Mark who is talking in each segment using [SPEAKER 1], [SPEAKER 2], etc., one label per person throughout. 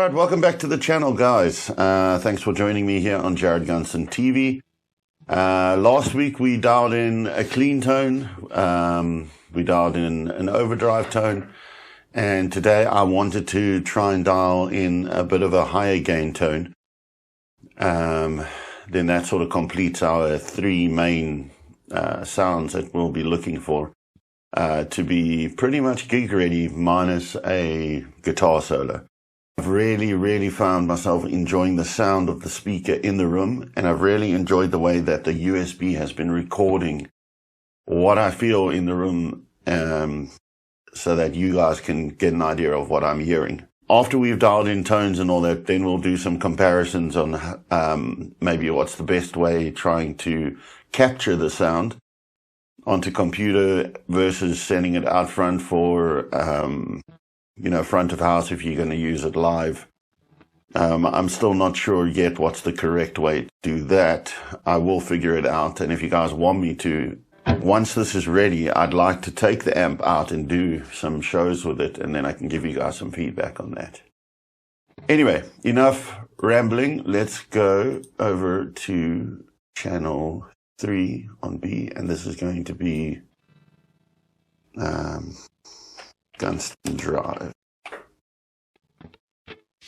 [SPEAKER 1] Alright, welcome back to the channel, guys. Thanks for joining me here on JaredGunstonTV. Last week we dialed in a clean tone, we dialed in an overdrive tone, and today I wanted to try and dial in a bit of a higher gain tone. Then that sort of completes our three main sounds that we'll be looking for to be pretty much gig ready minus a guitar solo. I've really found myself enjoying the sound of the speaker in the room, and I've really enjoyed the way that the USB has been recording what I feel in the room, so that you guys can get an idea of what I'm hearing. After we've dialed in tones and all that, then we'll do some comparisons on maybe what's the best way trying to capture the sound onto computer versus sending it out front for front of house if you're going to use it live. I'm still not sure yet what's the correct way to do that. I will figure it out, and if you guys want me to, once this is ready, I'd like to take the amp out and do some shows with it, and then I can give you guys some feedback on that. Anyway, enough rambling. Let's go over to channel 3 on B, and this is going to be Gunston Drive.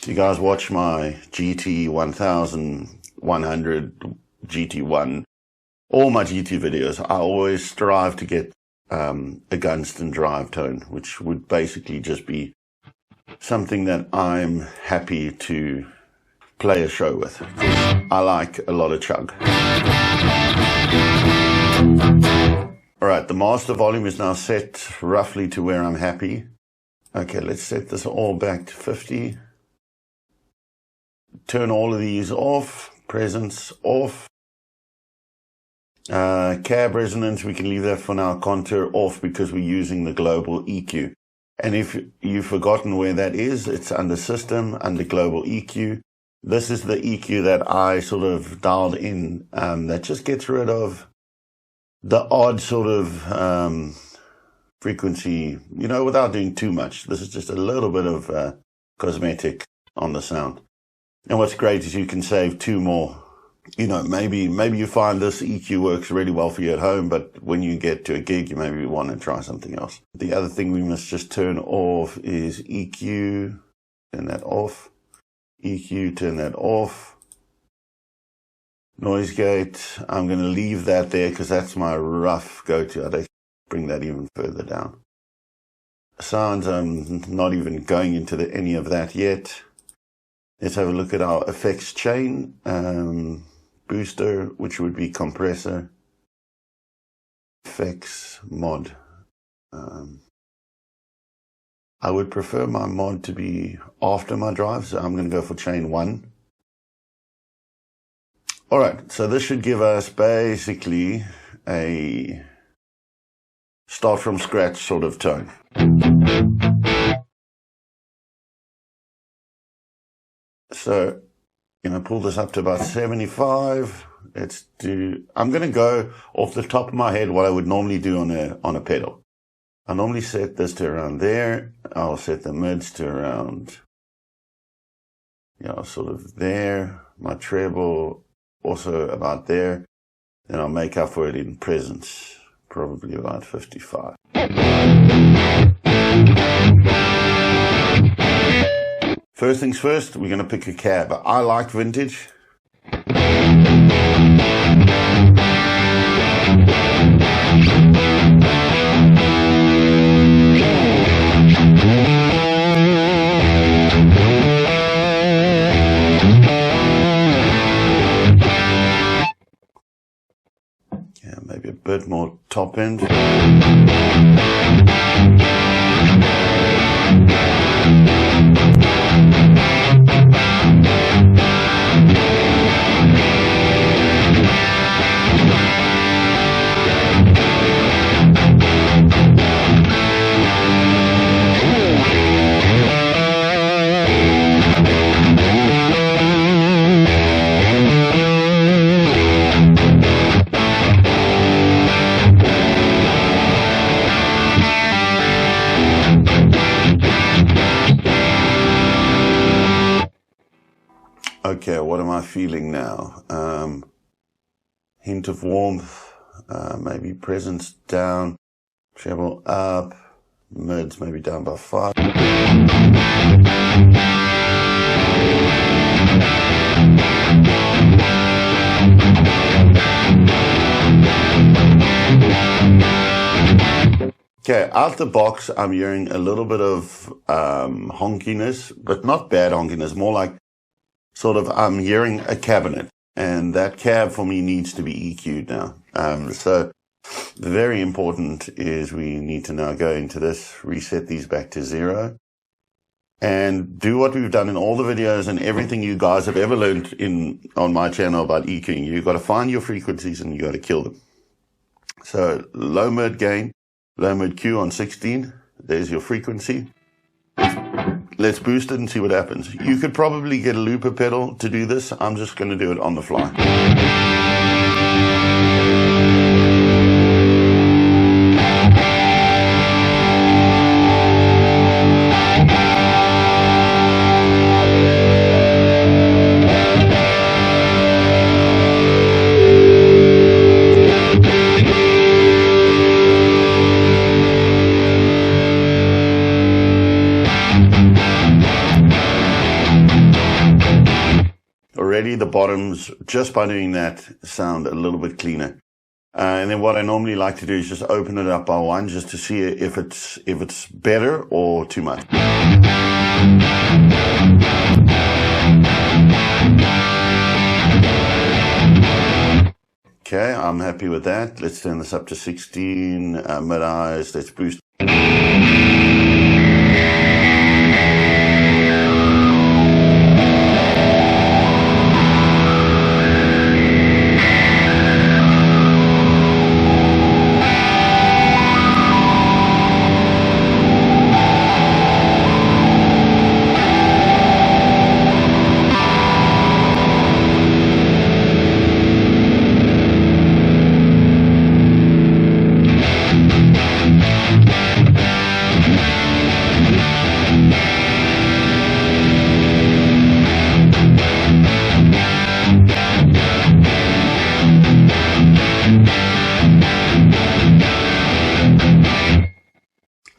[SPEAKER 1] You guys watch my GT 1100, GT1, all my GT videos. I always strive to get a Gunston Drive tone, which would basically just be something that I'm happy to play a show with. I like a lot of chug. Alright, the master volume is now set roughly to where I'm happy. Okay, let's set this all back to 50. Turn all of these off. Presence off. Cab resonance, we can leave that for now. Contour off because we're using the global EQ. And if you've forgotten where that is, it's under System, under Global EQ. This is the EQ that I sort of dialed in, that just gets rid of the odd sort of frequency, without doing too much. This is just a little bit of cosmetic on the sound. And what's great is you can save two more. Maybe you find this EQ works really well for you at home, but when you get to a gig, you maybe want to try something else. The other thing we must just turn off is EQ. Turn that off. EQ, turn that off. Noise gate, I'm going to leave that there because that's my rough go-to. I'd bring that even further down. Sounds, I'm not even going into any of that yet. Let's have a look at our effects chain. Booster, which would be compressor. Effects, mod. I would prefer my mod to be after my drive, so I'm going to go for chain 1. Alright, so this should give us basically a start from scratch sort of tone. So, pull this up to about 75. I'm going to go off the top of my head what I would normally do on a pedal. I normally set this to around there. I'll set the mids to around, sort of there. My treble also about there. Then I'll make up for it in presence, probably about 55. First things first, we're going to pick a cab. I like vintage. Yeah, maybe a bit more top end. Okay, what am I feeling now? Hint of warmth, maybe presence down, treble up, mids maybe down by 5. Okay, out the box, I'm hearing a little bit of honkiness, but not bad honkiness, more like sort of I'm hearing a cabinet, and that cab for me needs to be EQ'd now. So very important is we need to now go into this, reset these back to 0, and do what we've done in all the videos and everything you guys have ever learned on my channel about EQing. You've got to find your frequencies and you got to kill them. So low mid gain, low mid Q on 16. There's your frequency. Let's boost it and see what happens. You could probably get a looper pedal to do this. I'm just going to do it on the fly. Already the bottoms, just by doing that, sound a little bit cleaner. And then what I normally like to do is just open it up by 1 just to see if it's better or too much. Okay, I'm happy with that. Let's turn this up to 16, mid-highs, let's boost.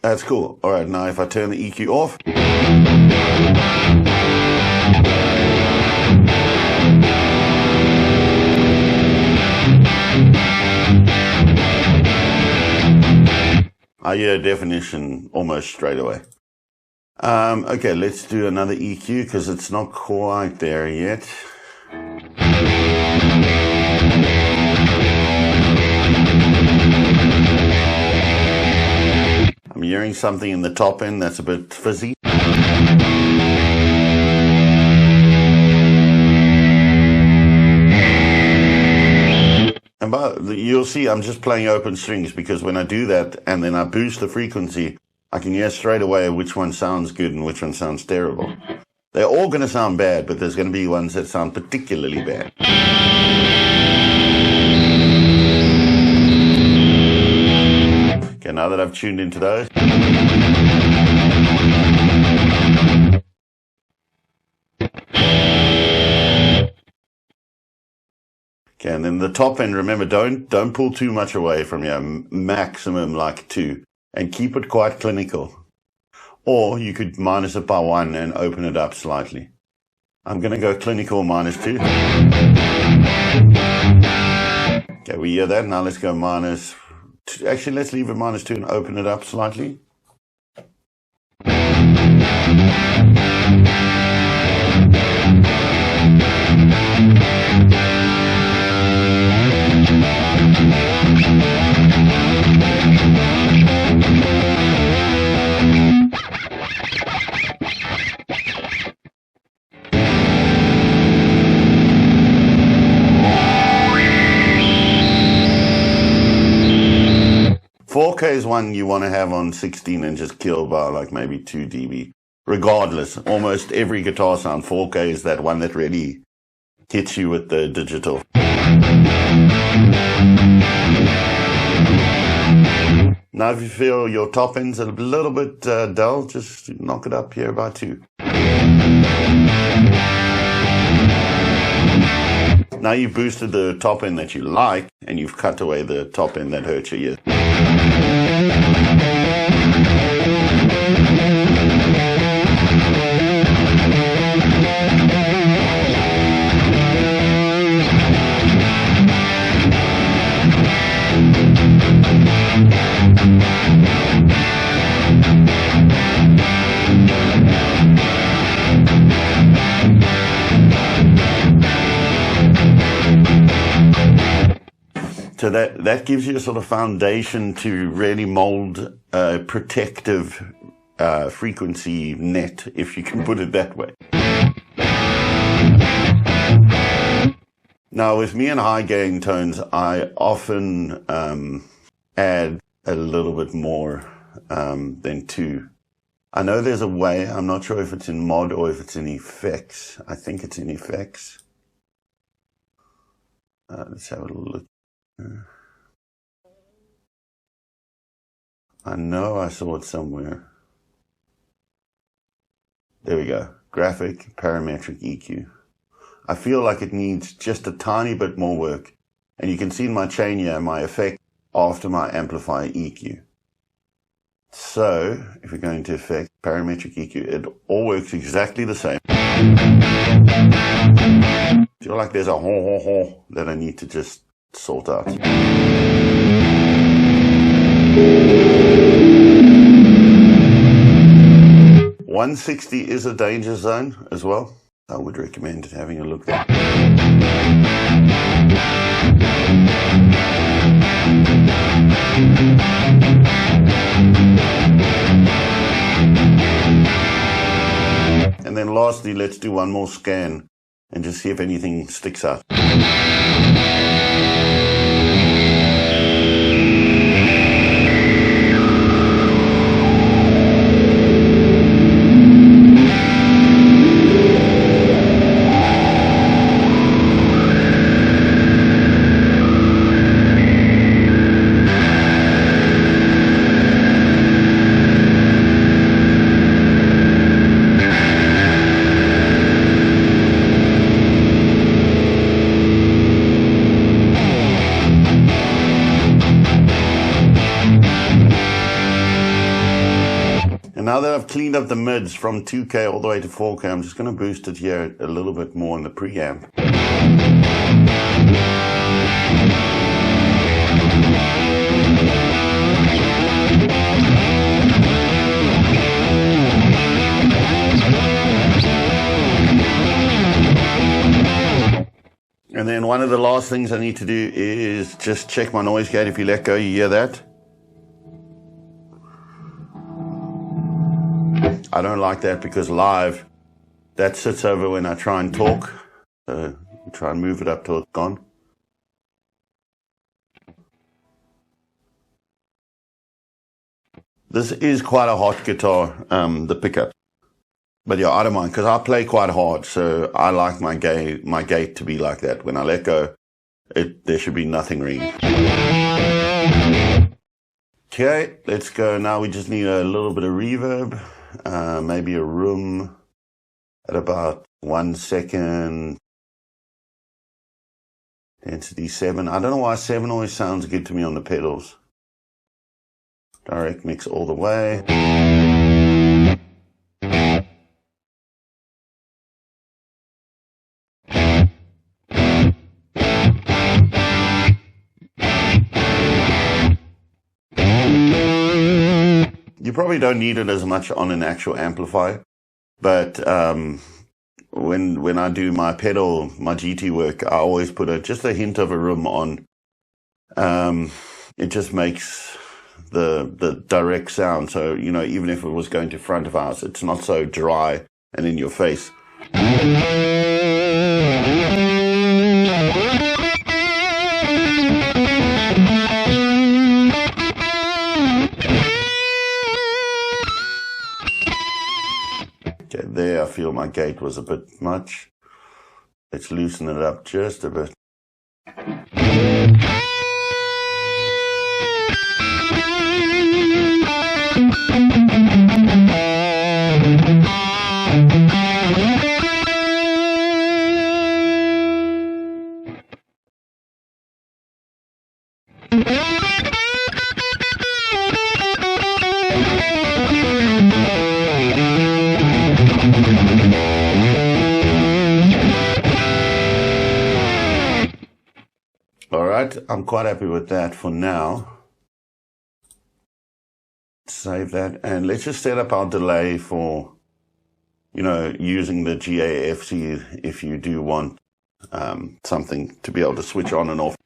[SPEAKER 1] That's cool. All right, now if I turn the EQ off. I hear definition almost straight away. Okay, let's do another EQ because it's not quite there yet. I'm hearing something in the top end that's a bit fuzzy. And you'll see I'm just playing open strings because when I do that and then I boost the frequency, I can hear straight away which one sounds good and which one sounds terrible. They're all going to sound bad, but there's going to be ones that sound particularly bad. Okay, now that I've tuned into those. Okay, and then the top end, remember, don't pull too much away from your maximum like 2, and keep it quite clinical. Or you could minus it by 1 and open it up slightly. I'm going to go clinical -2. Okay, we hear that. Now let's go minus. Actually, let's leave it -2 and open it up slightly. is one you want to have on 16 and just kill by like maybe 2 dB. Regardless, almost every guitar sound, 4K is that one that really hits you with the digital. Now if you feel your top end's a little bit dull, just knock it up here by 2. Now you've boosted the top end that you like, and you've cut away the top end that hurts your ears. So that gives you a sort of foundation to really mold a protective frequency net, if you can put it that way. Now, with me and high gain tones, I often add a little bit more than 2. I know there's a way. I'm not sure if it's in mod or if it's in effects. I think it's in effects. Let's have a look. I know I saw it somewhere. There we go. Graphic parametric EQ. I feel like it needs just a tiny bit more work. And you can see in my chain here, my effect after my amplifier EQ. So, if we go into effect, parametric EQ, it all works exactly the same. I feel like there's a ho that I need to just sort out. 160 is a danger zone as well. I would recommend having a look there. And then lastly, let's do one more scan and just see if anything sticks out. Now that I've cleaned up the mids from 2K all the way to 4K, I'm just going to boost it here a little bit more in the preamp. And then one of the last things I need to do is just check my noise gate. If you let go, you hear that? I don't like that because live, that sits over when I try and talk. Try and move it up till it's gone. This is quite a hot guitar, the pickup. But yeah, I don't mind because I play quite hard, so I like my gate to be like that. When I let go, there should be nothing ringing. Okay, let's go. Now we just need a little bit of reverb. Maybe a room at about 1 second. Density 7. I don't know why 7 always sounds good to me on the pedals. Direct mix all the way. You probably don't need it as much on an actual amplifier, but when I do my pedal, my GT work, I always put just a hint of a room on. It just makes the direct sound. So, you know, even if it was going to front of house, it's not so dry and in your face. Okay, there I feel my gate was a bit much. Let's loosen it up just a bit. right, I'm quite happy with that for now. Save that, and let's just set up our delay for, you know, using the GAFC if you do want something to be able to switch on and off.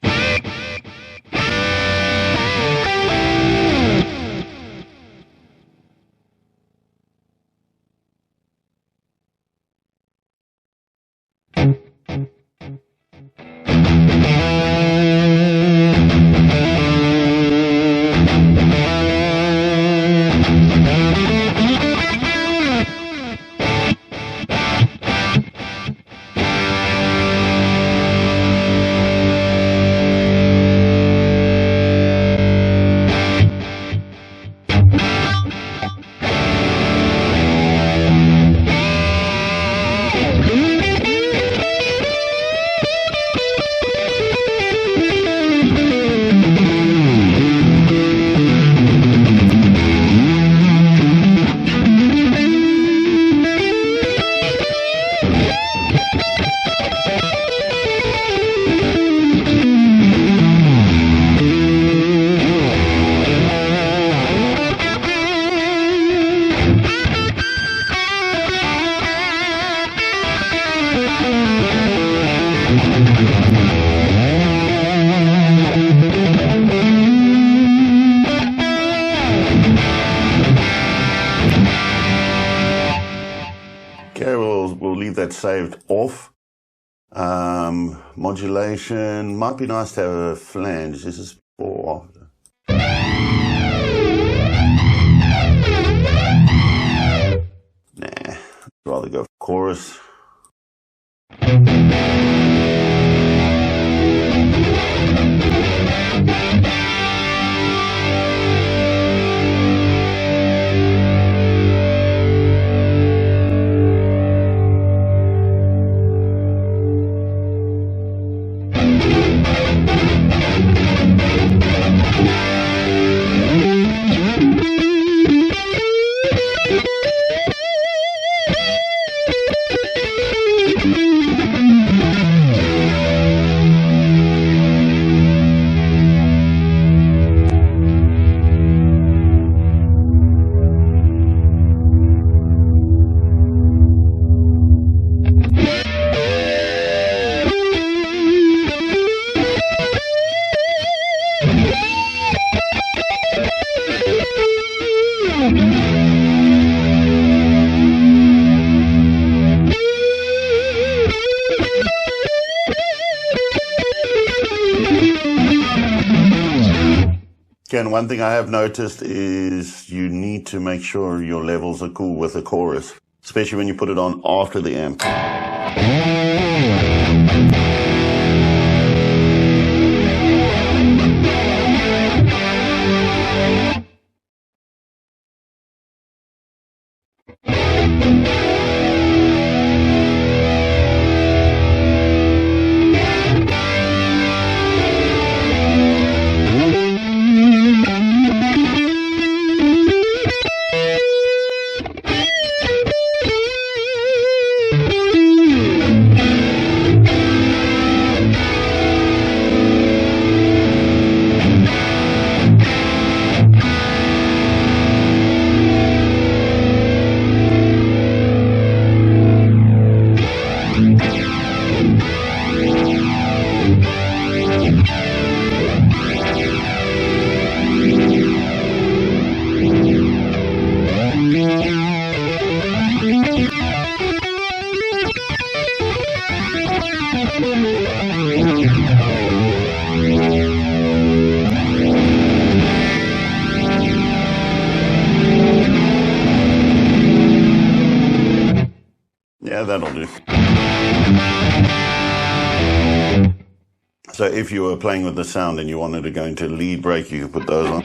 [SPEAKER 1] Okay, we'll leave that saved off. Modulation, might be nice to have a flange. This is before or after. Nah, I'd rather go for chorus. Again, one thing I have noticed is you need to make sure your levels are cool with the chorus, especially when you put it on after the amp. Yeah, that'll do. So if you were playing with the sound and you wanted to go into lead break, you could put those on.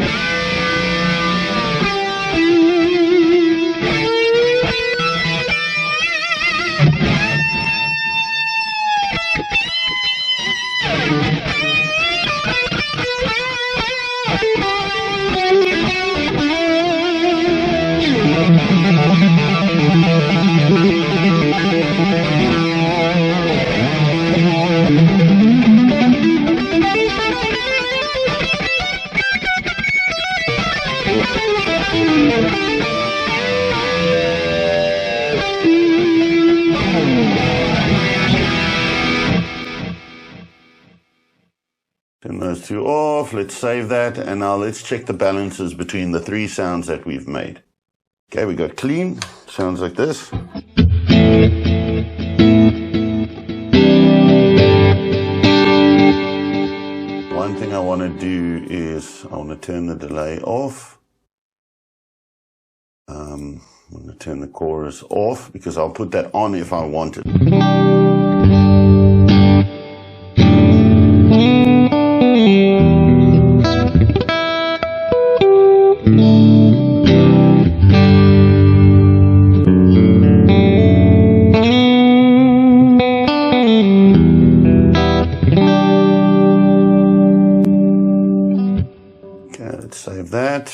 [SPEAKER 1] those two off. Let's save that. And now let's check the balances between the three sounds that we've made. Okay, we got clean. Sounds like this. One thing I want to do is I want to turn the delay off. I'm going to turn the chorus off because I'll put that on if I want it. Okay, let's save that.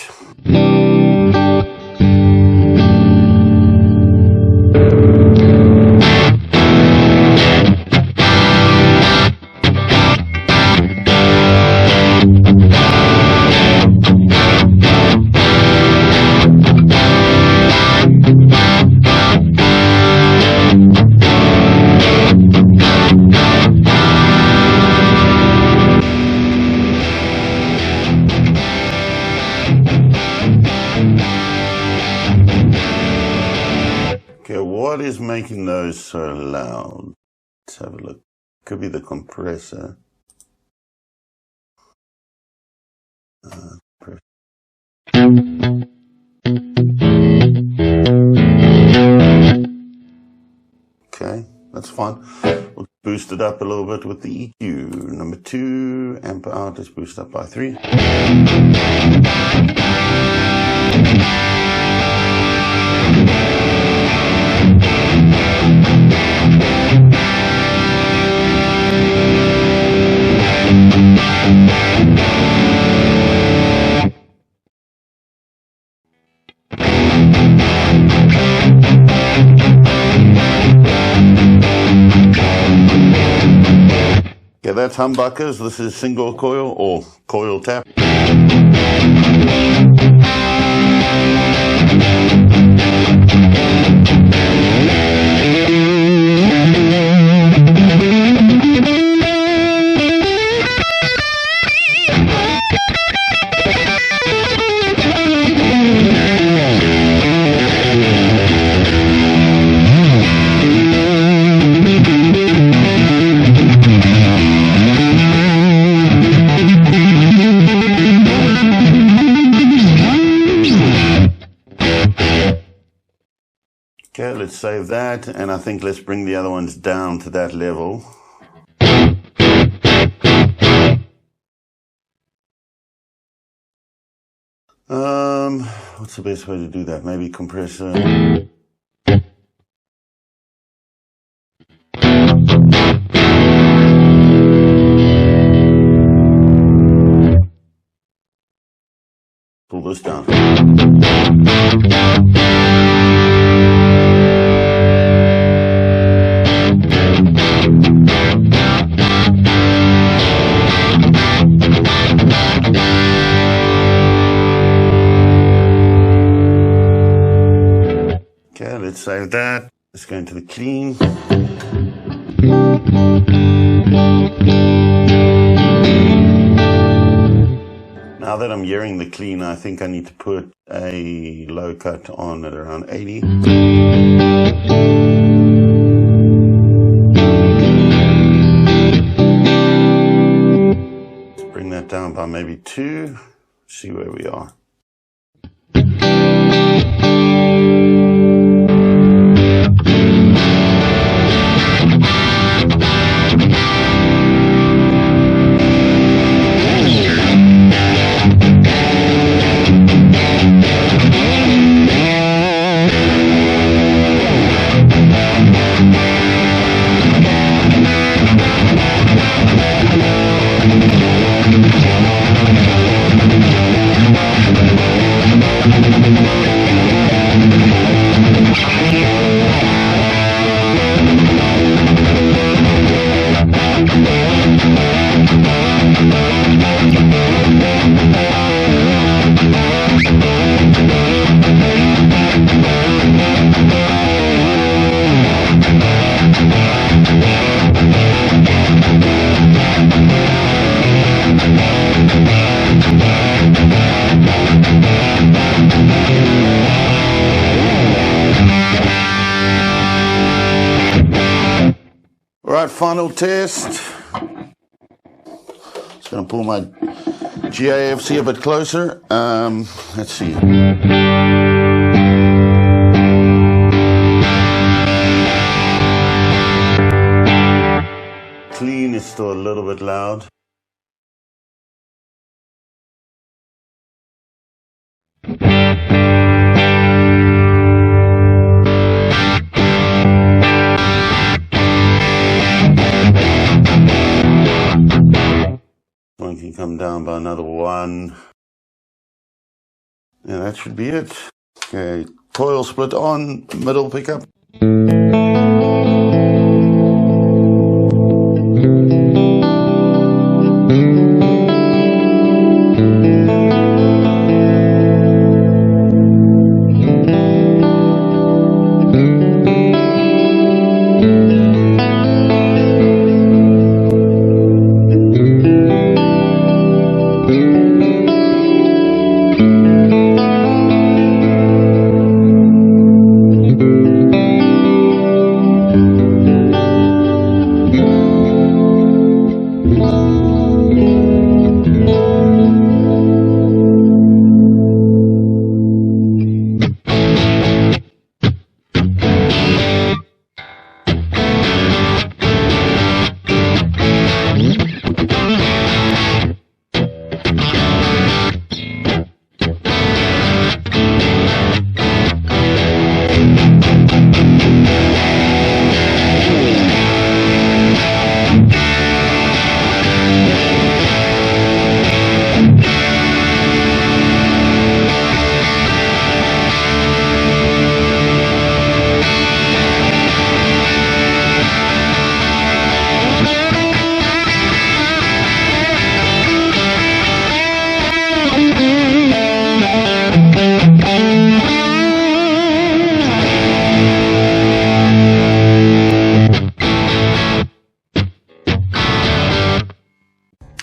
[SPEAKER 1] Okay, what is making those so loud? Let's have a look. Could be the compressor. Okay, that's fine. We'll boost it up a little bit with the EQ. Number 2, amp out is boosted up by 3. Okay, that's humbuckers. This is single coil or coil tap. Okay, let's save that, and I think let's bring the other ones down to that level. What's the best way to do that? Maybe compressor. Pull this down. Okay, let's save that. Let's go into the clean. Now that I'm hearing the clean, I think I need to put a low cut on at around 80. Let's bring that down by maybe 2. See where we are. final test. Just going to pull my GAFC a bit closer. Let's see. Clean is still a little bit loud. One can come down by another one. Yeah, that should be it. Okay, coil split on, middle pickup.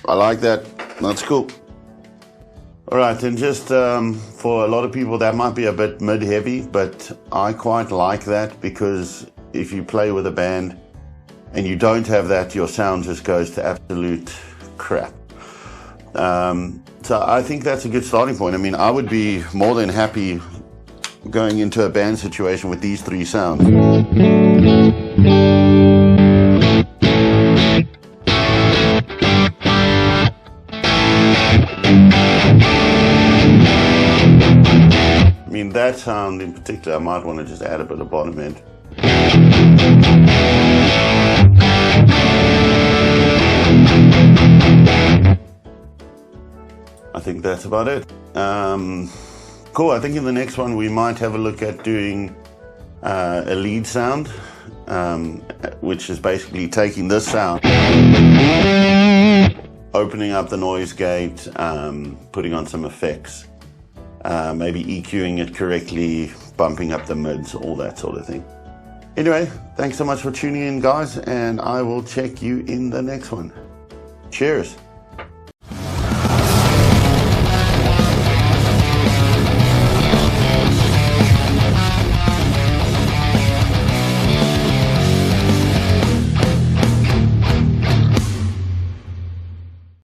[SPEAKER 1] I like that. That's cool. All right, and just for a lot of people that might be a bit mid-heavy, but I quite like that because if you play with a band and you don't have that, your sound just goes to absolute crap. So I think that's a good starting point. I mean, I would be more than happy going into a band situation with these three sounds. I mean, that sound in particular, I might want to just add a bit of bottom end. I think that's about it. Cool, I think in the next one we might have a look at doing a lead sound, which is basically taking this sound, opening up the noise gate, putting on some effects, maybe EQing it correctly, bumping up the mids, all that sort of thing. Anyway, thanks so much for tuning in, guys, and I will check you in the next one. Cheers.